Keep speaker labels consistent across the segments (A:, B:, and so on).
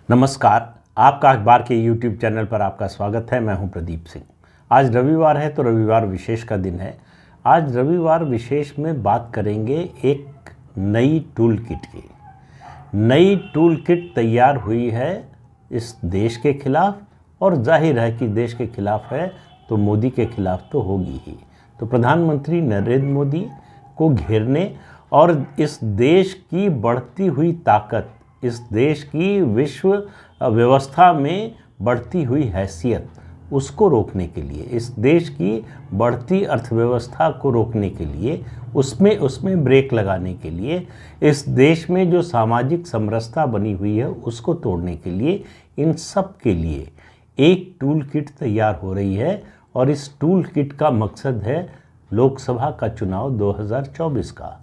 A: नमस्कार, आपका अखबार के YouTube चैनल पर आपका स्वागत है। मैं हूं प्रदीप सिंह। आज रविवार है तो रविवार विशेष का दिन है। आज रविवार विशेष में बात करेंगे एक नई टूल किट की। नई टूल किट तैयार हुई है इस देश के खिलाफ, और जाहिर है कि देश के खिलाफ है तो मोदी के खिलाफ तो होगी ही। तो प्रधानमंत्री नरेंद्र मोदी को घेरने और इस देश की बढ़ती हुई ताकत, इस देश की विश्व व्यवस्था में बढ़ती हुई हैसियत, उसको रोकने के लिए, इस देश की बढ़ती अर्थव्यवस्था को रोकने के लिए, उसमें ब्रेक लगाने के लिए, इस देश में जो सामाजिक समरसता बनी हुई है उसको तोड़ने के लिए, इन सब के लिए एक टूल किट तैयार हो रही है। और इस टूल किट का मकसद है लोकसभा का चुनाव 2024 का।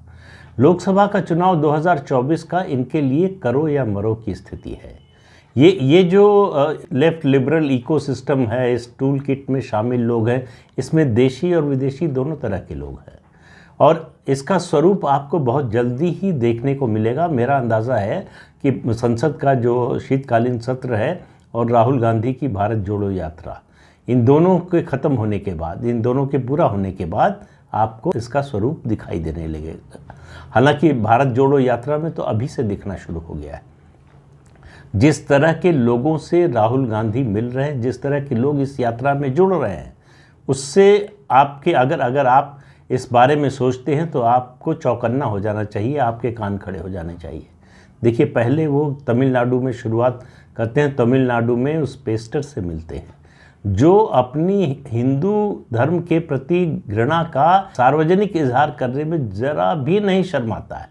A: लोकसभा का चुनाव 2024 का इनके लिए करो या मरो की स्थिति है। ये जो लेफ्ट लिबरल इकोसिस्टम है, इस टूल किट में शामिल लोग हैं, इसमें देशी और विदेशी दोनों तरह के लोग हैं, और इसका स्वरूप आपको बहुत जल्दी ही देखने को मिलेगा। मेरा अंदाज़ा है कि संसद का जो शीतकालीन सत्र है और राहुल गांधी की भारत जोड़ो यात्रा, इन दोनों के ख़त्म होने के बाद, इन दोनों के पूरा होने के बाद आपको इसका स्वरूप दिखाई देने लगेगा। हालांकि भारत जोड़ो यात्रा में तो अभी से दिखना शुरू हो गया है। जिस तरह के लोगों से राहुल गांधी मिल रहे हैं, जिस तरह के लोग इस यात्रा में जुड़ रहे हैं, उससे आपके अगर आप इस बारे में सोचते हैं तो आपको चौकन्ना हो जाना चाहिए, आपके कान खड़े हो जाने चाहिए। देखिए, पहले वो तमिलनाडु में शुरुआत करते हैं। तमिलनाडु में उस पेस्टर से मिलते हैं जो अपनी हिंदू धर्म के प्रति घृणा का सार्वजनिक इजहार करने में जरा भी नहीं शर्माता है,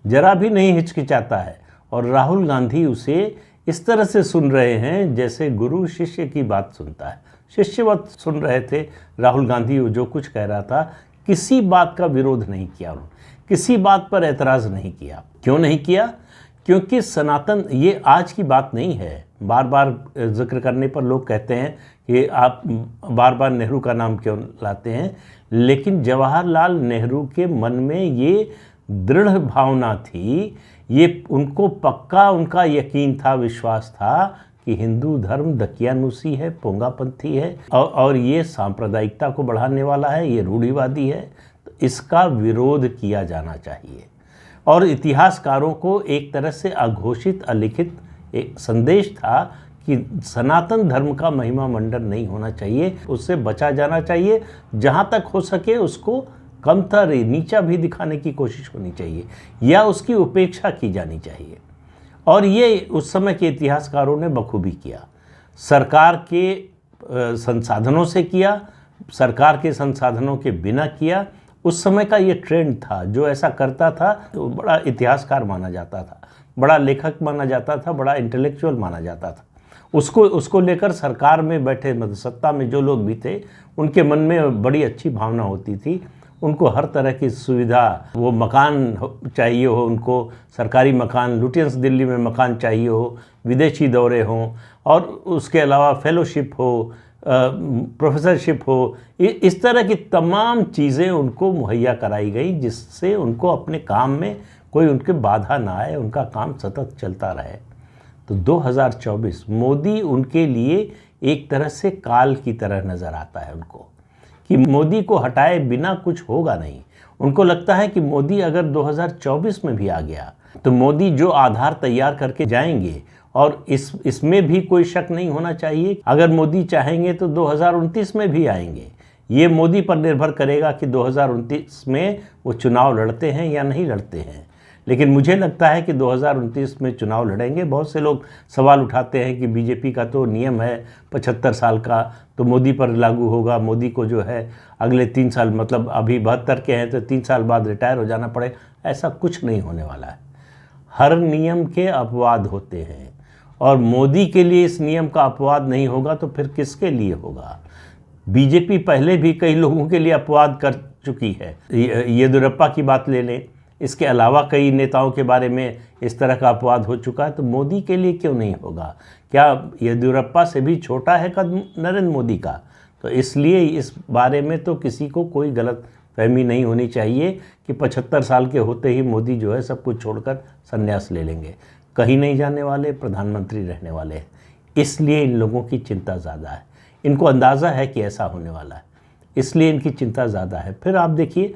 A: जरा भी नहीं हिचकिचाता है, और राहुल गांधी उसे इस तरह से सुन रहे हैं जैसे गुरु शिष्य की बात सुनता है। शिष्यवत सुन रहे थे राहुल गांधी, जो कुछ कह रहा था, किसी बात का विरोध नहीं किया उन्होंने, किसी बात पर एतराज़ नहीं किया। क्यों नहीं किया? क्योंकि सनातन, ये आज की बात नहीं है। बार बार जिक्र करने पर लोग कहते हैं कि आप बार बार नेहरू का नाम क्यों लाते हैं, लेकिन जवाहरलाल नेहरू के मन में ये दृढ़ भावना थी, ये उनको पक्का उनका यकीन था, विश्वास था कि हिंदू धर्म दकियानुसी है, पोंगापंथी है, और ये सांप्रदायिकता को बढ़ाने वाला है, ये रूढ़िवादी है। तो इसका विरोध किया जाना चाहिए। और इतिहासकारों को एक तरह से अघोषित, अलिखित एक संदेश था कि सनातन धर्म का महिमा मंडन नहीं होना चाहिए, उससे बचा जाना चाहिए। जहाँ तक हो सके उसको कमतर, नीचा भी दिखाने की कोशिश होनी चाहिए, या उसकी उपेक्षा की जानी चाहिए। और ये उस समय के इतिहासकारों ने बखूबी किया। सरकार के संसाधनों से किया, सरकार के संसाधनों के बिना किया। उस समय का ये ट्रेंड था। जो ऐसा करता था तो बड़ा इतिहासकार माना जाता था, बड़ा लेखक माना जाता था, बड़ा इंटेलेक्चुअल माना जाता था। उसको लेकर सरकार में बैठे, मतलब सत्ता में जो लोग भी थे, उनके मन में बड़ी अच्छी भावना होती थी। उनको हर तरह की सुविधा, वो मकान चाहिए हो, उनको सरकारी मकान, लुटियंस दिल्ली में मकान चाहिए हो, विदेशी दौरे हों, और उसके अलावा फेलोशिप हो, प्रोफेसरशिप हो, इस तरह की तमाम चीज़ें उनको मुहैया कराई गई, जिससे उनको अपने काम में कोई उनके बाधा ना आए, उनका काम सतत चलता रहे। तो 2024 मोदी उनके लिए एक तरह से काल की तरह नज़र आता है उनको, कि मोदी को हटाए बिना कुछ होगा नहीं। उनको लगता है कि मोदी अगर 2024 में भी आ गया तो मोदी जो आधार तैयार करके जाएंगे, और इसमें भी कोई शक नहीं होना चाहिए, अगर मोदी चाहेंगे तो 2029 में भी आएंगे। ये मोदी पर निर्भर करेगा कि 2029 में वो चुनाव लड़ते हैं या नहीं लड़ते हैं। लेकिन मुझे लगता है कि 2029 में चुनाव लड़ेंगे। बहुत से लोग सवाल उठाते हैं कि बीजेपी का तो नियम है 75 साल का, तो मोदी पर लागू होगा, मोदी को जो है अगले 3 साल, मतलब अभी 72 के हैं तो 3 साल बाद रिटायर हो जाना पड़े। ऐसा कुछ नहीं होने वाला है। हर नियम के अपवाद होते हैं, और मोदी के लिए इस नियम का अपवाद नहीं होगा तो फिर किसके लिए होगा? बीजेपी पहले भी कई लोगों के लिए अपवाद कर चुकी है। येदियुरप्पा की बात ले लें, इसके अलावा कई नेताओं के बारे में इस तरह का अपवाद हो चुका है, तो मोदी के लिए क्यों नहीं होगा? क्या येदियुरप्पा से भी छोटा है कदम नरेंद्र मोदी का? तो इसलिए इस बारे में तो किसी को कोई गलत फहमी नहीं होनी चाहिए कि 75 साल के होते ही मोदी जो है सब कुछ छोड़कर संन्यास ले लेंगे। कहीं नहीं जाने वाले, प्रधानमंत्री रहने वाले हैं। इसलिए इन लोगों की चिंता ज़्यादा है, इनको अंदाज़ा है कि ऐसा होने वाला है, इसलिए इनकी चिंता ज़्यादा है। फिर आप देखिए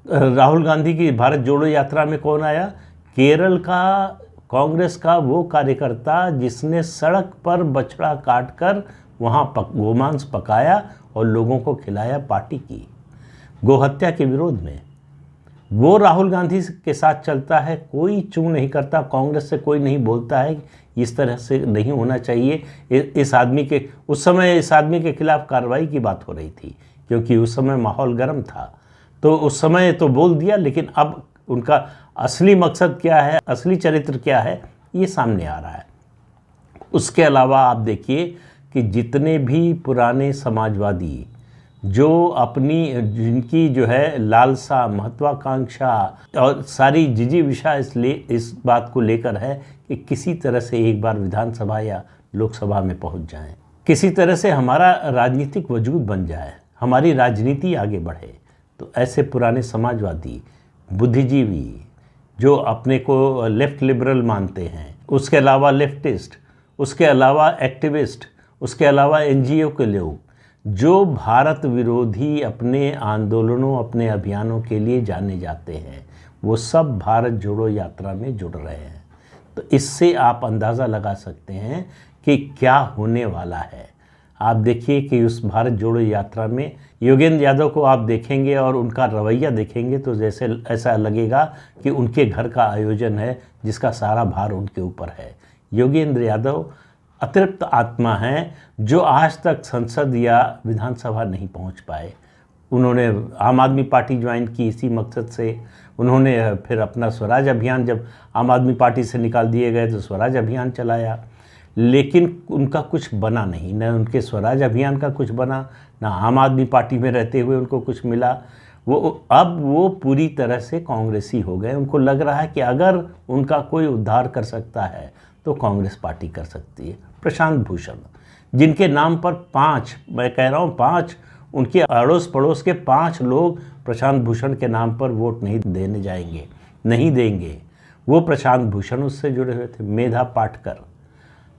A: राहुल गांधी की भारत जोड़ो यात्रा में कौन आया? केरल का कांग्रेस का वो कार्यकर्ता जिसने सड़क पर बछड़ा काट कर वहाँ गोमांस पकाया और लोगों को खिलाया पार्टी की गोहत्या के विरोध में, वो राहुल गांधी के साथ चलता है। कोई चू नहीं करता, कांग्रेस से कोई नहीं बोलता है इस तरह से नहीं होना चाहिए। इस आदमी के उस समय इस आदमी के खिलाफ कार्रवाई की बात हो रही थी, क्योंकि उस समय माहौल गर्म था, तो उस समय तो बोल दिया, लेकिन अब उनका असली मकसद क्या है, असली चरित्र क्या है, ये सामने आ रहा है। उसके अलावा आप देखिए कि जितने भी पुराने समाजवादी जो जिनकी जो है लालसा, महत्वाकांक्षा और सारी जिजीविषा इस बात को लेकर है कि किसी तरह से एक बार विधानसभा या लोकसभा में पहुंच जाएं, किसी तरह से हमारा राजनीतिक वजूद बन जाए, हमारी राजनीति आगे बढ़े, तो ऐसे पुराने समाजवादी, बुद्धिजीवी जो अपने को लेफ्ट लिबरल मानते हैं, उसके अलावा लेफ्टिस्ट, उसके अलावा एक्टिविस्ट, उसके अलावा एनजीओ के लोग जो भारत विरोधी अपने आंदोलनों, अपने अभियानों के लिए जाने जाते हैं, वो सब भारत जोड़ो यात्रा में जुड़ रहे हैं। तो इससे आप अंदाज़ा लगा सकते हैं कि क्या होने वाला है। आप देखिए कि उस भारत जोड़ो यात्रा में योगेंद्र यादव को आप देखेंगे और उनका रवैया देखेंगे तो जैसे ऐसा लगेगा कि उनके घर का आयोजन है जिसका सारा भार उनके ऊपर है। योगेंद्र यादव अतिरिक्त आत्मा हैं जो आज तक संसद या विधानसभा नहीं पहुंच पाए। उन्होंने आम आदमी पार्टी ज्वाइन की इसी मकसद से। उन्होंने फिर अपना स्वराज अभियान, जब आम आदमी पार्टी से निकाल दिए गए तो स्वराज अभियान चलाया, लेकिन उनका कुछ बना नहीं, न उनके स्वराज अभियान का कुछ बना, न आम आदमी पार्टी में रहते हुए उनको कुछ मिला। अब वो पूरी तरह से कांग्रेसी हो गए। उनको लग रहा है कि अगर उनका कोई उद्धार कर सकता है तो कांग्रेस पार्टी कर सकती है। प्रशांत भूषण, जिनके नाम पर 5, मैं कह रहा हूँ 5, उनके अड़ोस पड़ोस के 5 लोग प्रशांत भूषण के नाम पर वोट नहीं देने जाएंगे, नहीं देंगे। वो प्रशांत भूषण उससे जुड़े हुए थे। मेधा पाटकर,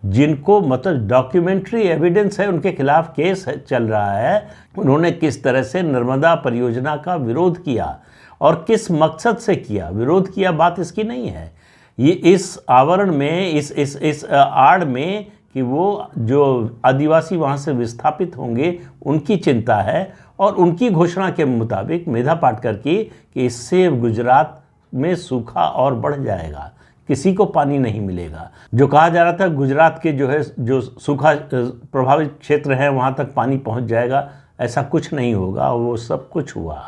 A: जिनको मतलब डॉक्यूमेंट्री एविडेंस है, उनके खिलाफ केस चल रहा है, उन्होंने किस तरह से नर्मदा परियोजना का विरोध किया और किस मकसद से किया, विरोध किया, बात इसकी नहीं है। ये इस आवरण में, इस आड़ में कि वो जो आदिवासी वहाँ से विस्थापित होंगे उनकी चिंता है, और उनकी घोषणा के मुताबिक मेधा पाटकर की कि इससे गुजरात में सूखा और बढ़ जाएगा, किसी को पानी नहीं मिलेगा। जो कहा जा रहा था गुजरात के जो सूखा प्रभावित क्षेत्र हैं वहाँ तक पानी पहुँच जाएगा, ऐसा कुछ नहीं होगा। वो सब कुछ हुआ।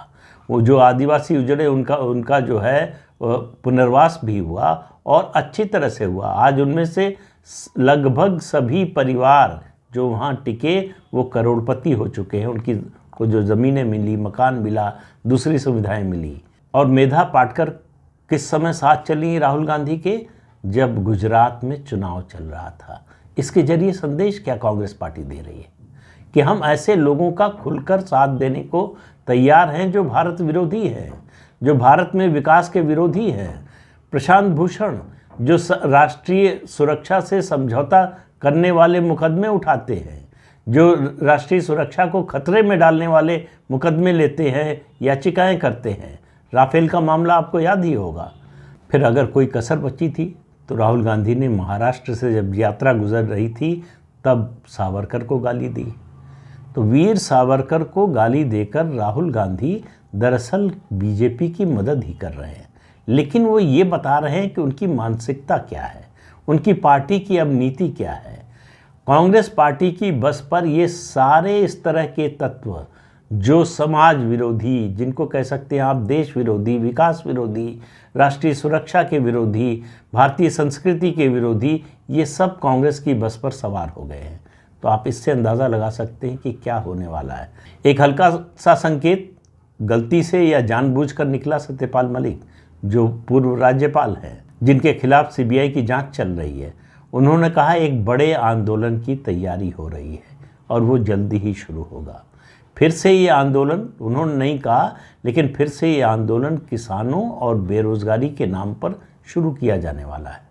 A: वो जो आदिवासी उजड़े उनका जो है पुनर्वास भी हुआ और अच्छी तरह से हुआ। आज उनमें से लगभग सभी परिवार जो वहाँ टिके वो करोड़पति हो चुके हैं। उनकी को जो ज़मीनें मिली, मकान मिला, दूसरी सुविधाएं मिली। और मेधा पाटकर किस समय साथ चली राहुल गांधी के? जब गुजरात में चुनाव चल रहा था। इसके जरिए संदेश क्या कांग्रेस पार्टी दे रही है कि हम ऐसे लोगों का खुलकर साथ देने को तैयार हैं जो भारत विरोधी हैं, जो भारत में विकास के विरोधी हैं। प्रशांत भूषण जो राष्ट्रीय सुरक्षा से समझौता करने वाले मुकदमे उठाते हैं, जो राष्ट्रीय सुरक्षा को खतरे में डालने वाले मुकदमे लेते हैं, याचिकाएं करते हैं। राफेल का मामला आपको याद ही होगा। फिर अगर कोई कसर बची थी तो राहुल गांधी ने महाराष्ट्र से जब यात्रा गुजर रही थी तब सावरकर को गाली दी। तो वीर सावरकर को गाली देकर राहुल गांधी दरअसल बीजेपी की मदद ही कर रहे हैं, लेकिन वो ये बता रहे हैं कि उनकी मानसिकता क्या है, उनकी पार्टी की अब नीति क्या है। कांग्रेस पार्टी की बस पर ये सारे इस तरह के तत्व जो समाज विरोधी, जिनको कह सकते हैं आप देश विरोधी, विकास विरोधी, राष्ट्रीय सुरक्षा के विरोधी, भारतीय संस्कृति के विरोधी, ये सब कांग्रेस की बस पर सवार हो गए हैं। तो आप इससे अंदाज़ा लगा सकते हैं कि क्या होने वाला है। एक हल्का सा संकेत गलती से या जानबूझकर निकला सत्यपाल मलिक, जो पूर्व राज्यपाल हैं, जिनके खिलाफ सीबीआई की जांच चल रही है। उन्होंने कहा एक बड़े आंदोलन की तैयारी हो रही है और वो जल्दी ही शुरू होगा। फिर से ये आंदोलन, उन्होंने नहीं कहा, लेकिन फिर से ये आंदोलन किसानों और बेरोजगारी के नाम पर शुरू किया जाने वाला है।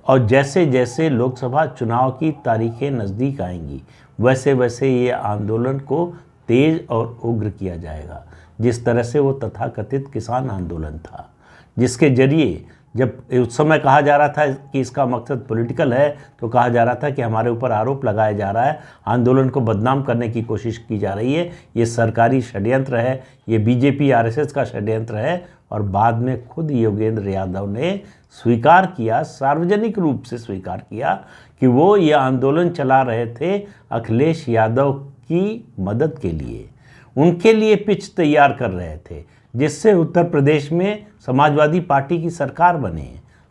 A: और जैसे जैसे लोकसभा चुनाव की तारीखें नज़दीक आएंगी वैसे वैसे ये आंदोलन को तेज और उग्र किया जाएगा। जिस तरह से वो तथाकथित किसान आंदोलन था, जिसके जरिए जब उस समय कहा जा रहा था कि इसका मकसद पॉलिटिकल है, तो कहा जा रहा था कि हमारे ऊपर आरोप लगाया जा रहा है, आंदोलन को बदनाम करने की कोशिश की जा रही है, ये सरकारी षड्यंत्र है, ये बीजेपी आरएसएस का षड्यंत्र है। और बाद में खुद योगेंद्र यादव ने स्वीकार किया, सार्वजनिक रूप से स्वीकार किया कि वो ये आंदोलन चला रहे थे अखिलेश यादव की मदद के लिए, उनके लिए पिच तैयार कर रहे थे, जिससे उत्तर प्रदेश में समाजवादी पार्टी की सरकार बने।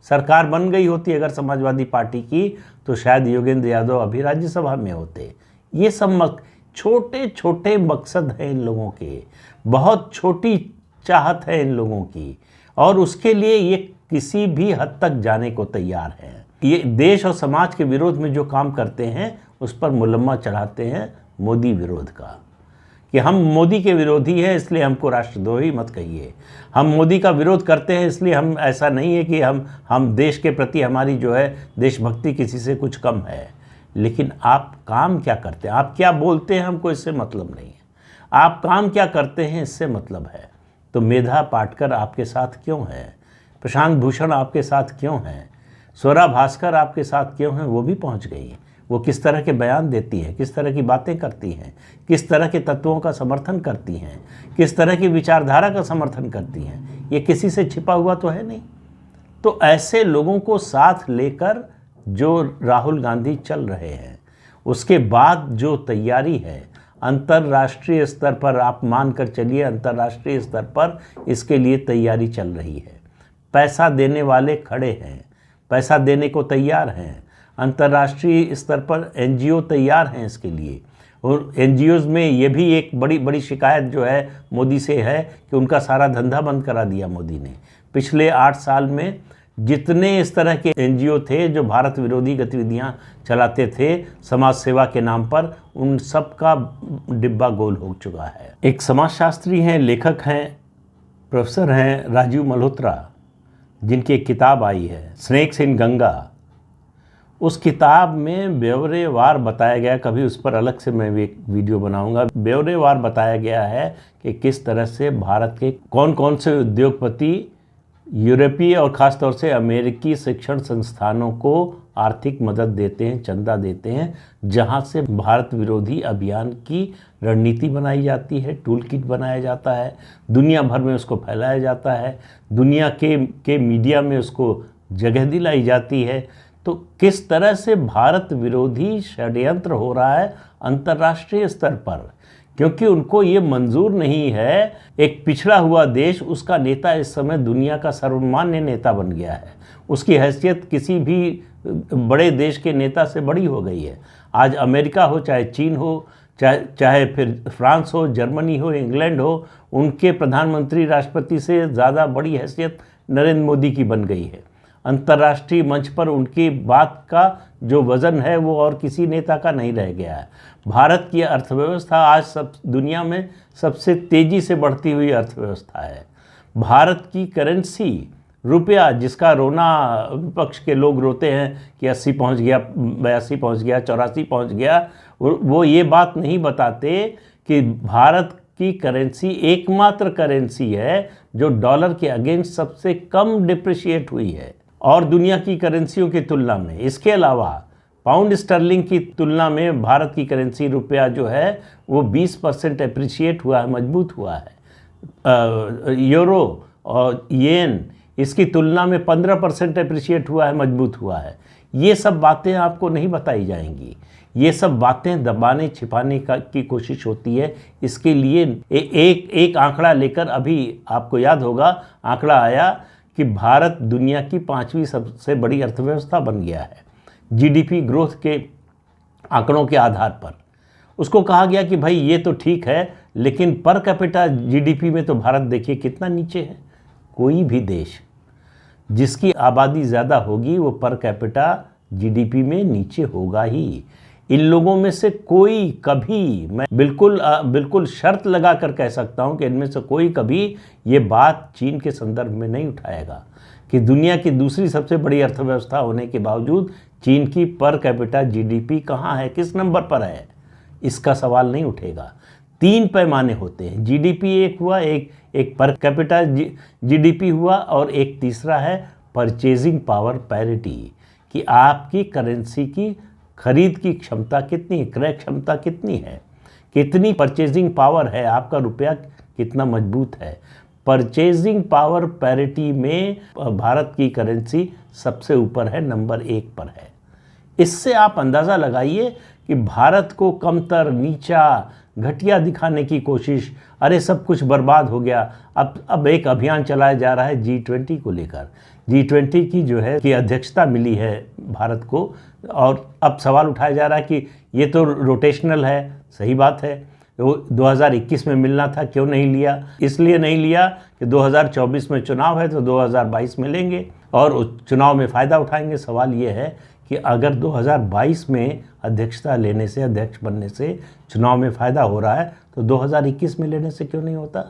A: सरकार बन गई होती अगर समाजवादी पार्टी की, तो शायद योगेंद्र यादव अभी राज्यसभा में होते। ये सब छोटे छोटे मकसद हैं इन लोगों के, बहुत छोटी चाहत है इन लोगों की, और उसके लिए ये किसी भी हद तक जाने को तैयार हैं। ये देश और समाज के विरोध में जो काम करते हैं उस पर मुलम्मा चढ़ाते हैं मोदी विरोध का, कि हम मोदी के विरोधी हैं इसलिए हमको राष्ट्रद्रोही मत कहिए, हम मोदी का विरोध करते हैं इसलिए हम, ऐसा नहीं है कि हम देश के प्रति हमारी जो है देशभक्ति किसी से कुछ कम है। लेकिन आप काम क्या करते हैं, आप क्या बोलते हैं, हमको इससे मतलब नहीं है, आप काम क्या करते हैं इससे मतलब है। तो मेधा पाटकर आपके साथ क्यों है, प्रशांत भूषण आपके साथ क्यों हैं, स्वरा भास्कर आपके साथ क्यों हैं, वो भी पहुंच गई। वो किस तरह के बयान देती हैं, किस तरह की बातें करती हैं, किस तरह के तत्वों का समर्थन करती हैं, किस तरह की विचारधारा का समर्थन करती हैं, ये किसी से छिपा हुआ तो है नहीं। तो ऐसे लोगों को साथ लेकर जो राहुल गांधी चल रहे हैं, उसके बाद जो तैयारी है अंतर्राष्ट्रीय स्तर पर, आप मान कर चलिए अंतर्राष्ट्रीय स्तर पर इसके लिए तैयारी चल रही है। पैसा देने वाले खड़े हैं, पैसा देने को तैयार हैं, अंतर्राष्ट्रीय स्तर पर एनजीओ तैयार हैं इसके लिए। और एनजीओज़ में ये भी एक बड़ी बड़ी शिकायत जो है मोदी से है कि उनका सारा धंधा बंद करा दिया मोदी ने। पिछले 8 साल में जितने इस तरह के एनजीओ थे जो भारत विरोधी गतिविधियां चलाते थे समाज सेवा के नाम पर, उन सब का डिब्बा गोल हो चुका है। एक समाजशास्त्री हैं, लेखक हैं, प्रोफेसर हैं राजीव मल्होत्रा, जिनकी एक किताब आई है स्नेक्स इन गंगा। उस किताब में ब्यौरेवार बताया गया, कभी उस पर अलग से मैं भी एक वीडियो बनाऊंगा, ब्यौरेवार बताया गया है कि किस तरह से भारत के कौन कौन से उद्योगपति यूरोपीय और ख़ास तौर से अमेरिकी शिक्षण संस्थानों को आर्थिक मदद देते हैं, चंदा देते हैं, जहां से भारत विरोधी अभियान की रणनीति बनाई जाती है, टूल किट बनाया जाता है, दुनिया भर में उसको फैलाया जाता है, दुनिया के मीडिया में उसको जगह दिलाई जाती है। तो किस तरह से भारत विरोधी षड्यंत्र हो रहा है अंतर्राष्ट्रीय स्तर पर, क्योंकि उनको ये मंजूर नहीं है। एक पिछड़ा हुआ देश, उसका नेता इस समय दुनिया का सर्वमान्य नेता बन गया है, उसकी हैसियत किसी भी बड़े देश के नेता से बड़ी हो गई है। आज अमेरिका हो, चाहे चीन हो, चाहे फिर फ्रांस हो, जर्मनी हो, इंग्लैंड हो, उनके प्रधानमंत्री राष्ट्रपति से ज़्यादा बड़ी हैसियत नरेंद्र मोदी की बन गई है। अंतर्राष्ट्रीय मंच पर उनकी बात का जो वज़न है वो और किसी नेता का नहीं रह गया है। भारत की अर्थव्यवस्था आज सब दुनिया में सबसे तेज़ी से बढ़ती हुई अर्थव्यवस्था है। भारत की करेंसी रुपया, जिसका रोना विपक्ष के लोग रोते हैं कि 80 पहुंच गया, 82 पहुंच गया, 84 पहुंच गया, वो ये बात नहीं बताते कि भारत की करेंसी एकमात्र करेंसी है जो डॉलर के अगेंस्ट सबसे कम डिप्रिशिएट हुई है और दुनिया की करेंसियों की तुलना में। इसके अलावा पाउंड स्टर्लिंग की तुलना में भारत की करेंसी रुपया जो है वो 20% अप्रिशिएट हुआ है, मजबूत हुआ है। यूरो और येन इसकी तुलना में 15% अप्रिशिएट हुआ है, मजबूत हुआ है। ये सब बातें आपको नहीं बताई जाएंगी, ये सब बातें दबाने छिपाने की कोशिश होती है। इसके लिए एक आंकड़ा लेकर, अभी आपको याद होगा आंकड़ा आया कि भारत दुनिया की 5वीं सबसे बड़ी अर्थव्यवस्था बन गया है जीडीपी ग्रोथ के आंकड़ों के आधार पर। उसको कहा गया कि भाई ये तो ठीक है, लेकिन पर कैपिटा जीडीपी में तो भारत देखिए कितना नीचे है। कोई भी देश जिसकी आबादी ज़्यादा होगी वो पर कैपिटा जीडीपी में नीचे होगा ही। इन लोगों में से कोई कभी, मैं बिल्कुल शर्त लगा कर कह सकता हूं कि इनमें से कोई कभी ये बात चीन के संदर्भ में नहीं उठाएगा कि दुनिया की दूसरी सबसे बड़ी अर्थव्यवस्था होने के बावजूद चीन की पर कैपिटा जीडीपी कहाँ है, किस नंबर पर है, इसका सवाल नहीं उठेगा। 3 पैमाने होते हैं, जीडीपी एक हुआ, एक पर कैपिटा जीडीपी हुआ, और एक तीसरा है परचेजिंग पावर पैरिटी, कि आपकी करेंसी की खरीद की क्षमता कितनी है, क्रय क्षमता कितनी है, कितनी परचेजिंग पावर है, आपका रुपया कितना मजबूत है। परचेजिंग पावर पैरिटी में भारत की करेंसी सबसे ऊपर है, नंबर 1 पर है। इससे आप अंदाज़ा लगाइए कि भारत को कमतर, नीचा, घटिया दिखाने की कोशिश, अरे सब कुछ बर्बाद हो गया। अब एक अभियान चलाया जा रहा है G20 को लेकर। G20 की जो है कि अध्यक्षता मिली है भारत को, और अब सवाल उठाया जा रहा है कि ये तो रोटेशनल है। सही बात है, वो 2021 में मिलना था, क्यों नहीं लिया? इसलिए नहीं लिया कि 2024 में चुनाव है, तो 2022 में लेंगे और उस चुनाव में फ़ायदा उठाएंगे। सवाल ये है कि अगर 2022 में अध्यक्षता लेने से, अध्यक्ष बनने से चुनाव में फ़ायदा हो रहा है, तो 2021 में लेने से क्यों नहीं होता?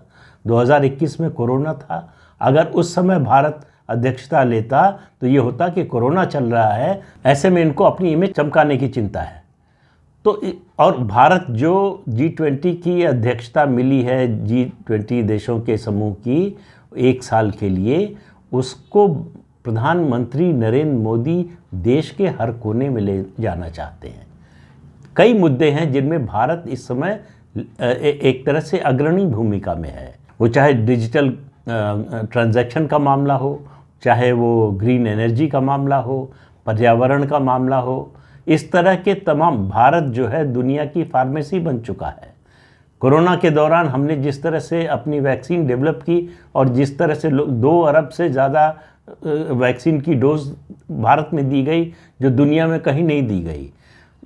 A: 2021 में कोरोना था, अगर उस समय भारत अध्यक्षता लेता तो ये होता कि कोरोना चल रहा है, ऐसे में इनको अपनी इमेज चमकाने की चिंता है। तो और भारत जो G20 की अध्यक्षता मिली है, G20 देशों के समूह की 1 साल के लिए, उसको प्रधानमंत्री नरेंद्र मोदी देश के हर कोने में ले जाना चाहते हैं। कई मुद्दे हैं जिनमें भारत इस समय एक तरह से अग्रणी भूमिका में है। वो चाहे डिजिटल ट्रांजैक्शन का मामला हो, चाहे वो ग्रीन एनर्जी का मामला हो, पर्यावरण का मामला हो, इस तरह के तमाम, भारत जो है दुनिया की फार्मेसी बन चुका है। कोरोना के दौरान हमने जिस तरह से अपनी वैक्सीन डेवलप की और जिस तरह से 2 अरब से ज़्यादा वैक्सीन की डोज भारत में दी गई, जो दुनिया में कहीं नहीं दी गई।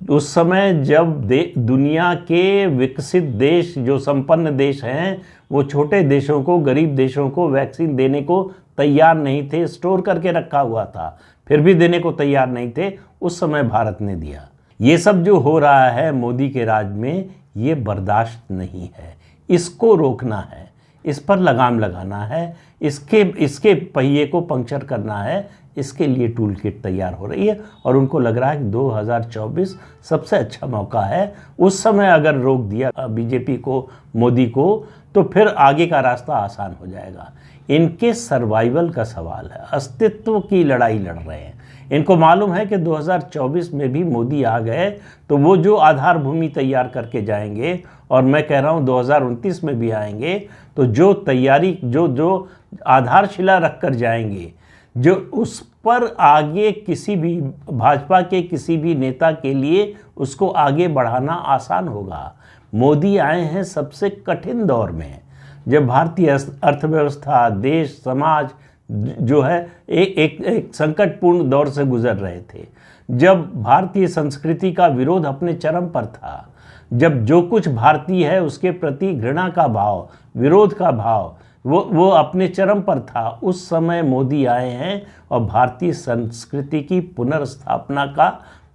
A: उस समय जब दुनिया के विकसित देश, जो संपन्न देश हैं, वो छोटे देशों को, गरीब देशों को वैक्सीन देने को तैयार नहीं थे, स्टोर करके रखा हुआ था, फिर भी देने को तैयार नहीं थे, उस समय भारत ने दिया। ये सब जो हो रहा है मोदी के राज में, ये बर्दाश्त नहीं है, इसको रोकना है, इस पर लगाम लगाना है, इसके पहिए को पंक्चर करना है। इसके लिए टूल किट तैयार हो रही है और उनको लग रहा है कि 2024 सबसे अच्छा मौका है। उस समय अगर रोक दिया बीजेपी को, मोदी को, तो फिर आगे का रास्ता आसान हो जाएगा। इनके सर्वाइवल का सवाल है, अस्तित्व की लड़ाई लड़ रहे हैं। इनको मालूम है कि 2024 में भी मोदी आ गए तो वो जो आधार भूमि तैयार करके जाएंगे, और मैं कह रहा हूँ 2029 में भी आएंगे, तो जो तैयारी, जो आधारशिला रख कर जाएंगे, जो उस पर आगे किसी भी भाजपा के किसी भी नेता के लिए उसको आगे बढ़ाना आसान होगा। मोदी आए हैं सबसे कठिन दौर में, जब भारतीय अर्थव्यवस्था, देश, समाज जो है एक संकटपूर्ण दौर से गुजर रहे थे, जब भारतीय संस्कृति का विरोध अपने चरम पर था, जब जो कुछ भारतीय है उसके प्रति घृणा का भाव, विरोध का भाव वो अपने चरम पर था। उस समय मोदी आए हैं और भारतीय संस्कृति की पुनर्स्थापना का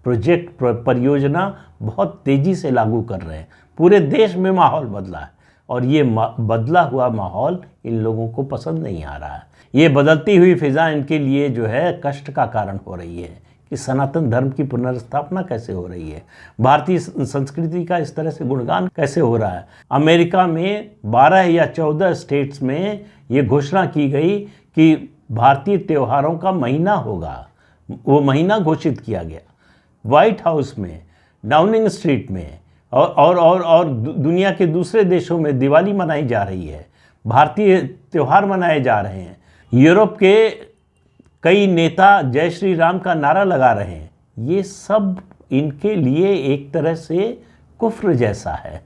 A: प्रोजेक्ट, परियोजना बहुत तेज़ी से लागू कर रहे हैं। पूरे देश में माहौल बदला है और ये बदला हुआ माहौल इन लोगों को पसंद नहीं आ रहा है। ये बदलती हुई फिजा इनके लिए जो है कष्ट का कारण हो रही है कि सनातन धर्म की पुनर्स्थापना कैसे हो रही है, भारतीय संस्कृति का इस तरह से गुणगान कैसे हो रहा है। अमेरिका में 12 या 14 स्टेट्स में ये घोषणा की गई कि भारतीय त्योहारों का महीना होगा, वो महीना घोषित किया गया। व्हाइट हाउस में, डाउनिंग स्ट्रीट में और दुनिया के दूसरे देशों में दिवाली मनाई जा रही है, भारतीय त्यौहार मनाए जा रहे हैं। यूरोप के कई नेता जय श्री राम का नारा लगा रहे हैं। ये सब इनके लिए एक तरह से कुफ्र जैसा है।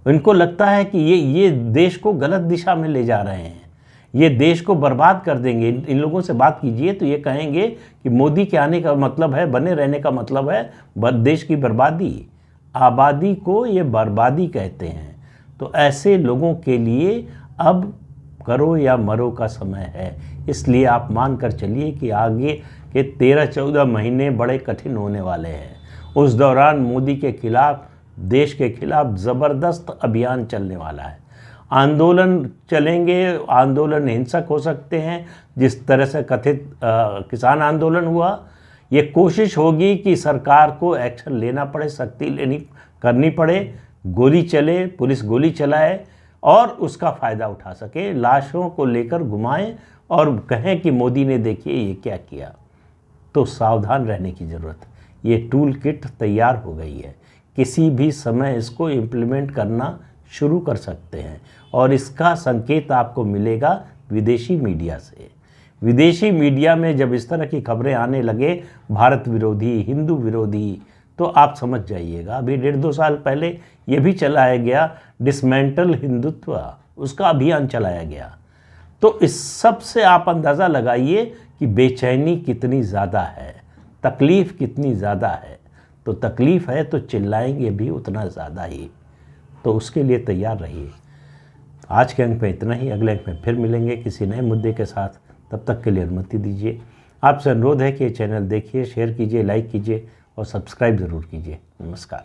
A: इनको लगता है कि ये देश को गलत दिशा में ले जा रहे हैं, ये देश को बर्बाद कर देंगे। इन लोगों से बात कीजिए तो ये कहेंगे कि मोदी के आने का मतलब है, बने रहने का मतलब है देश की बर्बादी। आबादी को ये बर्बादी कहते हैं। तो ऐसे लोगों के लिए अब करो या मरो का समय है। इसलिए आप मान कर चलिए कि आगे के 13-14 महीने बड़े कठिन होने वाले हैं। उस दौरान मोदी के खिलाफ, देश के खिलाफ ज़बरदस्त अभियान चलने वाला है। आंदोलन चलेंगे, आंदोलन हिंसक हो सकते हैं, जिस तरह से कथित किसान आंदोलन हुआ। ये कोशिश होगी कि सरकार को एक्शन लेना पड़े, सख्ती करनी पड़े, गोली चले, पुलिस गोली चलाए और उसका फ़ायदा उठा सके, लाशों को लेकर घुमाएं और कहें कि मोदी ने देखिए ये क्या किया। तो सावधान रहने की ज़रूरत है। ये टूल किट तैयार हो गई है, किसी भी समय इसको इम्प्लीमेंट करना शुरू कर सकते हैं और इसका संकेत आपको मिलेगा विदेशी मीडिया से। विदेशी मीडिया में जब इस तरह की खबरें आने लगे, भारत विरोधी, हिंदू विरोधी, तो आप समझ जाइएगा। अभी 1.5-2 साल पहले ये भी चलाया गया, डिसमेंटल हिंदुत्व, उसका अभियान चलाया गया। तो इस सब से आप अंदाज़ा लगाइए कि बेचैनी कितनी ज़्यादा है, तकलीफ़ कितनी ज़्यादा है। तो तकलीफ़ है तो चिल्लाएंगे भी उतना ज़्यादा ही, तो उसके लिए तैयार रहिए। आज के अंक में इतना ही, अगले अंक में फिर मिलेंगे किसी नए मुद्दे के साथ। तब तक के लिए अनुमति दीजिए। आपसे अनुरोध है कि ये चैनल देखिए, शेयर कीजिए, लाइक कीजिए और सब्सक्राइब ज़रूर कीजिए। नमस्कार।